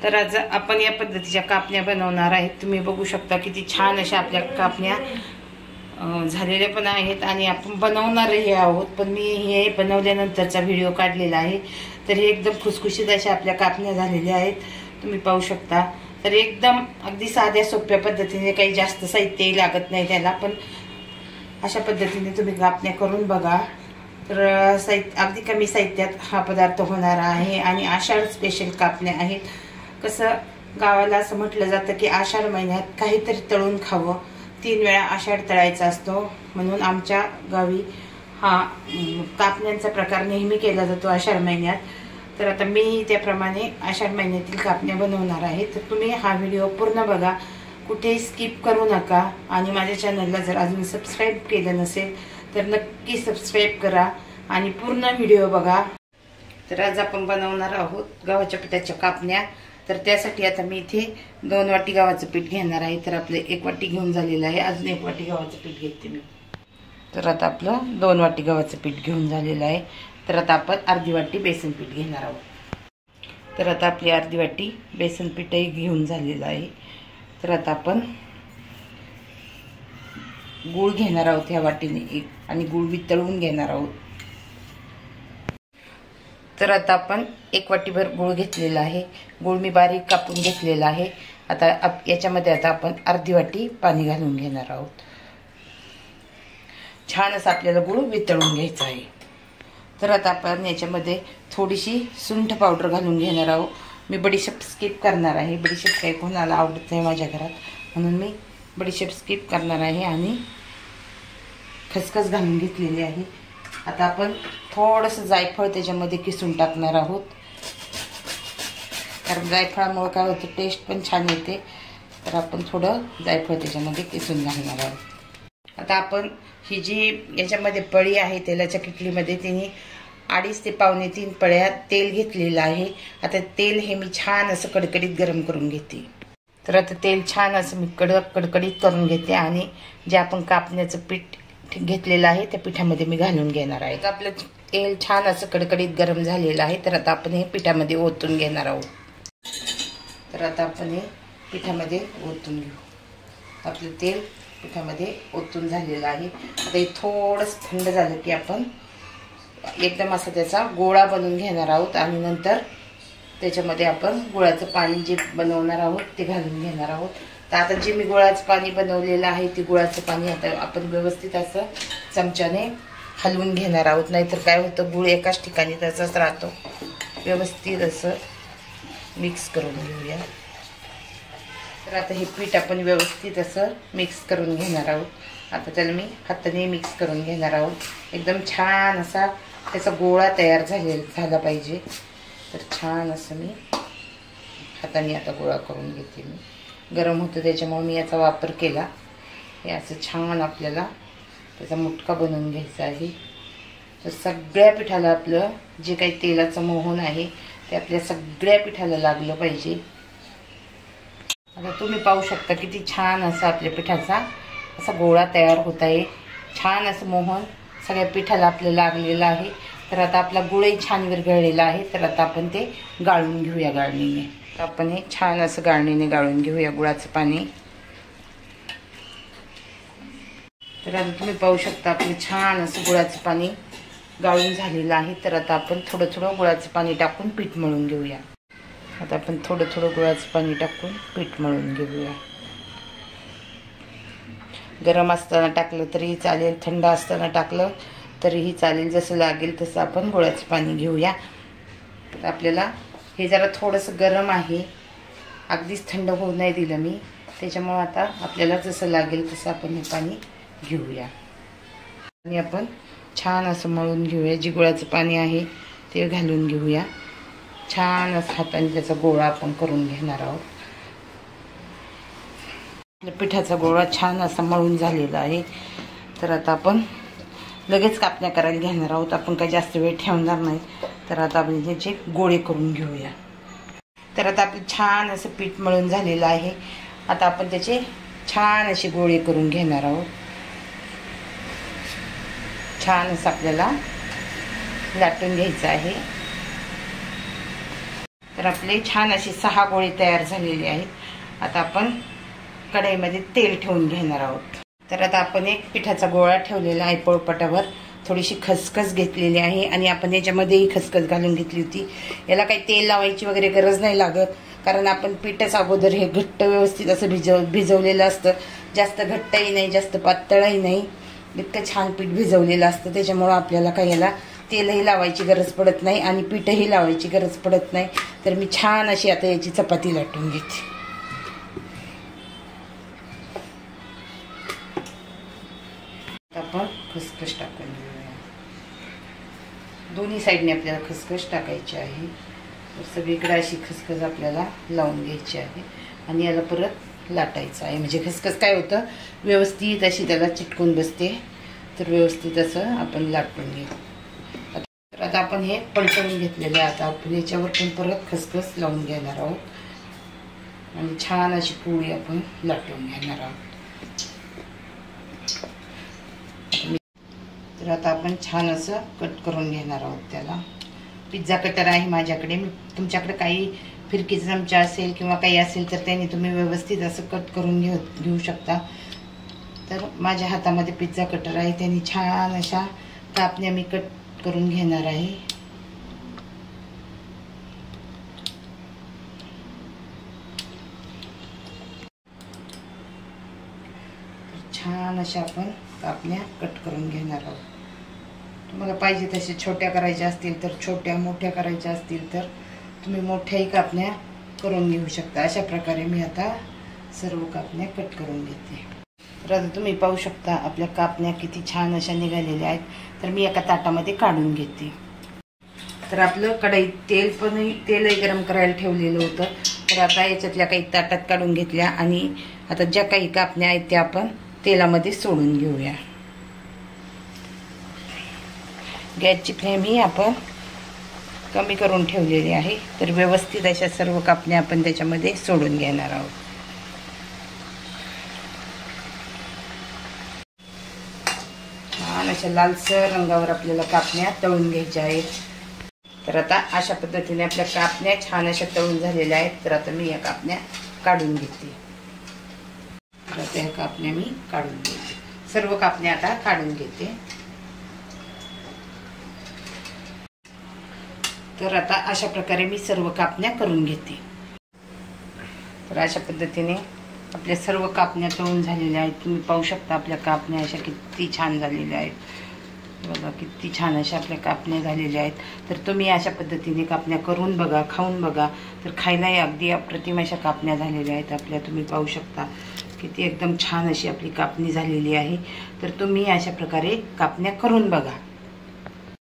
तर आज आपण या पद्धतीच्या कापण्या बनवणार आहेत। तुम्ही बघू शकता किती छान अशा आपल्या कापण्या झालेल्या पण आहेत आणि आपण बनवणारही आहोत। पण मी हे बनवल्यानंतरचा व्हिडिओ काढलेला आहे। तर हे एकदम खुसखुशीत अशा आपल्या कापण्या झालेल्या आहेत, तुम्ही पाहू शकता। तर एकदम अगदी साध्या सोप्या पद्धतीने, काही जास्त साहित्य लागत नाही त्याला, पण अशा पद्धतीने तुम्ही कापण्या करून बघा। तर अगदी कमी साहित्यात हा पदार्थ होणार आहे आणि आषाढ स्पेशल कापण्या आहेत। कसं गावाला असं म्हटलं जातं की आषाढ महिन्यात काहीतरी तळून खावं, 3 वेळा आषाढ तळायचा असतो, म्हणून आमच्या गावी हा कापण्यांचा प्रकार नेहमी केला जातो आषाढ महिन्यात। तर आता मी त्याप्रमाणे आषाढ महिन्यातील कापण्या बनवणार आहे। तर तुम्ही हा व्हिडिओ पूर्ण बघा, कुठे स्किप करू नका आणि माझ्या चॅनलला जर अजून सबस्क्राईब केलं नसेल तर नक्की सबस्क्राईब करा आणि पूर्ण व्हिडिओ बघा। तर आज आपण बनवणार आहोत गव्हाच्या पिठाच्या कापण्या। तर त्यासाठी आता मी इथे 2 वाटी गव्हाचं पीठ घेणार आहे। तर आपले 1 वाटी घेऊन झालेलं आहे, अजून 1 वाटी गव्हाचं पीठ घेते मी। तर आता आपलं 2 वाटी गव्हाचं पीठ घेऊन झालेलं आहे। तर आता आपण अर्धी वाटी बेसन पीठ घेणार आहोत। तर आता आपली अर्धी वाटी बेसन पीठही घेऊन झालेलं आहे। तर आता आपण गूळ घेणार आहोत ह्या वाटीने आणि गूळ वितळून घेणार आहोत। तर आता आपण 1 वाटीभर गूळ घेतलेला आहे। गूळ मी बारीक कापून घेतलेला आहे। आता याच्यामध्ये आता आपण अर्धी वाटी पाणी घालून घेणार आहोत। छान असं आपल्याला गूळ वितळून घ्यायचा आहे। तर आता आपण याच्यामध्ये थोडीशी सुंठ पावडर घालून घेणार आहोत। मी बडीशेप स्किप करणार आहे, बडीशेप काही कोणाला आवडत नाही माझ्या घरात, म्हणून मी बडीशेप स्किप करणार आहे आणि खसखस घालून घेतलेली आहे। आता आपण थोडंसं जायफळ त्याच्यामध्ये किसून टाकणार आहोत, कारण जायफळामुळे काय होतं, टेस्ट पण छान येते। तर आपण थोडं जायफळ त्याच्यामध्ये किसून घालणार आहोत। आता आपण ही जी याच्यामध्ये पळी आहे तेलाच्या किटलीमध्ये, तिने 2.5 ते पावणे 3 पळ्या तेल घेतलेलं आहे। आता तेल हे मी छान असं कडकडीत गरम करून घेते। तर आता तेल छान असं मी कडकडीत करून घेते आणि जे आपण कापण्याचं पीठ घेतलेलं आहे त्या पिठामध्ये मी घालून घेणार आहे। तर आपलं तेल छान असं कडकडीत गरम झालेलं आहे। तर आता आपण हे पिठामध्ये ओतून घेणार आहोत। तर आता आपण हे पिठामध्ये ओतून घेऊ। आपलं तेल पिठामध्ये ओतून झालेलं आहे। आता हे थोडंसं थंड झालं की आपण एकदम असं त्याचा गोळा बनवून घेणार आहोत आणि नंतर त्याच्यामध्ये आपण गुळाचं पाणी जे बनवणार आहोत ते घालून घेणार आहोत। तर आता जे मी गुळाचं पाणी बनवलेलं आहे ते गुळाचं पाणी आता आपण व्यवस्थित असं चमच्याने हलवून घेणार आहोत, नाहीतर काय होतं, गुळ एकाच ठिकाणी तसाच राहतो। व्यवस्थित असं मिक्स करून घेऊया। तर आता हे पीठ आपण व्यवस्थित असं मिक्स करून घेणार आहोत। आता त्याला मी हाताने मिक्स करून घेणार आहोत। एकदम छान असा त्याचा गोळा तयार झाला पाहिजे। तर छान असं मी हाताने आता गोळा करून घेते। मी गरम होतं त्याच्यामुळे मी याचा वापर केला। हे असं छान आपल्याला त्याचा मुटका बनवून घ्यायचा आहे। तर सगळ्या पिठाला आपलं जे काही तेलाचं मोहन आहे ते आपल्या सगळ्या पिठाला लागलं पाहिजे। आता तुम्ही पाहू शकता किती छान असं आपल्या पिठाचा असा गोळा तयार होत आहे। छान असं मोहन सगळ्या पिठाला आपलं लागलेलं आहे। तर आता आपला गुळही छान विरघळलेला आहे। तर आता आपण ते गाळून घेऊया गाळणीने। तर आपण हे छान असं गाळणीने गाळून घेऊया गुळाचं पाणी। तर आता तुम्ही पाहू शकता आपलं छान असं गुळाचं पाणी गाळून झालेलं आहे। तर आता आपण थोडं थोडं गुळाचं पाणी टाकून पीठ मळून घेऊया। आता आपण थोडं थोडं गुळाचं पाणी टाकून पीठ मळून घेऊया। गरम असताना टाकलं तरीही चालेल, थंड असताना टाकलं तरीही चालेल, जसं लागेल तसं आपण गुळाचं पाणी घेऊया। तर आपल्याला हे जरा थोडंसं गरम आहे, अगदीच थंड होऊ नाही दिलं मी, त्याच्यामुळे आता आपल्याला जसं लागेल तसं आपण हे पाणी घेऊया आणि आपण छान असं मळून घेऊया। जे गुळाचं पाणी आहे ते घालून घेऊया। छान असं हाताने त्याचा गोळा आपण करून घेणार आहोत। पिठाचा गोळा छान असा मळून झालेला आहे। तर आता आपण लगेच कापण्या करायला घेणार आहोत, आपण काही जास्त वेळ ठेवणार नाही। तर आता आपण त्याचे गोळे करून घेऊया। तर आता आपलं छान असं पीठ मळून झालेलं आहे। आता आपण त्याचे छान असे गोळे करून घेणार आहोत। छान असं आपल्याला लाटून घ्यायचं आहे। तर आपले छान असे 6 गोळे तयार झालेले आहेत। आता आपण कढईमध्ये तेल ठेवून घेणार आहोत। तर आता आपण एक पिठाचा गोळा ठेवलेला आहे पोळपाटावर, थोडीशी खसखस घेतलेली आहे आणि आपण याच्यामध्येही खसखस घालून घेतली होती। याला काही तेल लावायची वगैरे गरज नाही लागत, कारण आपण पीठच अगोदर हे घट्ट व्यवस्थित असं भिजवलेलं असतं। जास्त घट्टही नाही, जास्त पातळही नाही, इतकं छान पीठ भिजवलेलं असतं। त्याच्यामुळं आपल्याला काही याला तेलही लावायची गरज पडत नाही आणि पीठही लावायची गरज पडत नाही। तर मी छान अशी आता याची चपाती लाटून घेते। आपण खसखस टाकून घेऊया। दोन्ही साईडने आपल्याला खसखस टाकायची आहे। तर सगळीकडे अशी खसखस आपल्याला लावून घ्यायची आहे आणि याला परत लाटायचं आहे। म्हणजे खसखस काय होतं, व्यवस्थित अशी त्याला चिटकून बसते। तर व्यवस्थित असं आपण लाटून घेऊ। तर आता आपण हे पलटवून घेतलेलं आहे। आता आपण याच्यावर पण परत खसखस लावून घेणार आहोत आणि छान अशी पोळी आपण लाटून घेणार आहोत। तर आता आपण छान असं कट करून घेणार आहोत त्याला। पिझ्झा कटर आहे माझ्याकडे, तुमच्याकडे काही फिरकीचा चमचा असेल किंवा काही असेल तर त्याने तुम्ही व्यवस्थित असं कट करून घेऊ शकता। तर माझ्या हातामध्ये पिझ्झा कटर आहे, त्याने छान अशा कापण्या मी कट करून घेणार आहे। छान अशा आपण कापण्या कट करून घेणार आहोत। तुम्हाला पाहिजे तसे छोट्या करायच्या असतील तर छोट्या, मोठ्या करायच्या असतील तर तुम्ही मोठ्याही कापण्या करून घेऊ शकता। अशा प्रकारे मी आता सर्व कापण्या कट करून घेते। तर आता तुम्ही पाहू शकता आपल्या कापण्या किती छान अशा निघालेल्या आहेत। तर मी एका ताटामध्ये काढून घेते। तर आपलं कढईत तेलही गरम करायला ठेवलेलं होतं। तर आता याच्यातल्या काही ताटात काढून घेतल्या आणि आता ज्या काही कापण्या आहेत त्या आपण तेलामध्ये सोडून घेऊया। गॅसची फ्लेम ही आपण कमी करून ठेवलेली आहे। तर व्यवस्थित अशा सर्व कापण्या आपण त्याच्यामध्ये सोडून घेणार आहोत। छान अशा लालसर रंगावर आपल्याला कापण्या तळून घ्यायच्या आहेत। तर आता अशा पद्धतीने आपल्या कापण्या छान अशा तळून झालेल्या आहेत। तर आता मी या कापण्या काढून घेते। तर आता या कापण्या मी काढून घेते, सर्व कापण्या आता काढून घेते। तर आता अशा प्रकारे मी सर्व कापण्या करून घेते। तर अशा पद्धतीने आपल्या सर्व कापण्या तळून झालेल्या आहेत। तुम्ही पाहू शकता आपल्या कापण्या अशा किती छान झालेल्या आहेत। बघा किती छान अशा आपल्या कापण्या झालेल्या आहेत। तर तुम्ही अशा पद्धतीने कापण्या करून बघा, खाऊन बघा। तर खायलाही अगदी अप्रतिम अशा कापण्या झालेल्या आहेत आपल्या। तुम्ही पाहू शकता किती एकदम छान अशी आपली कापणी झालेली आहे। तर तुम्ही अशा प्रकारे कापण्या करून बघा।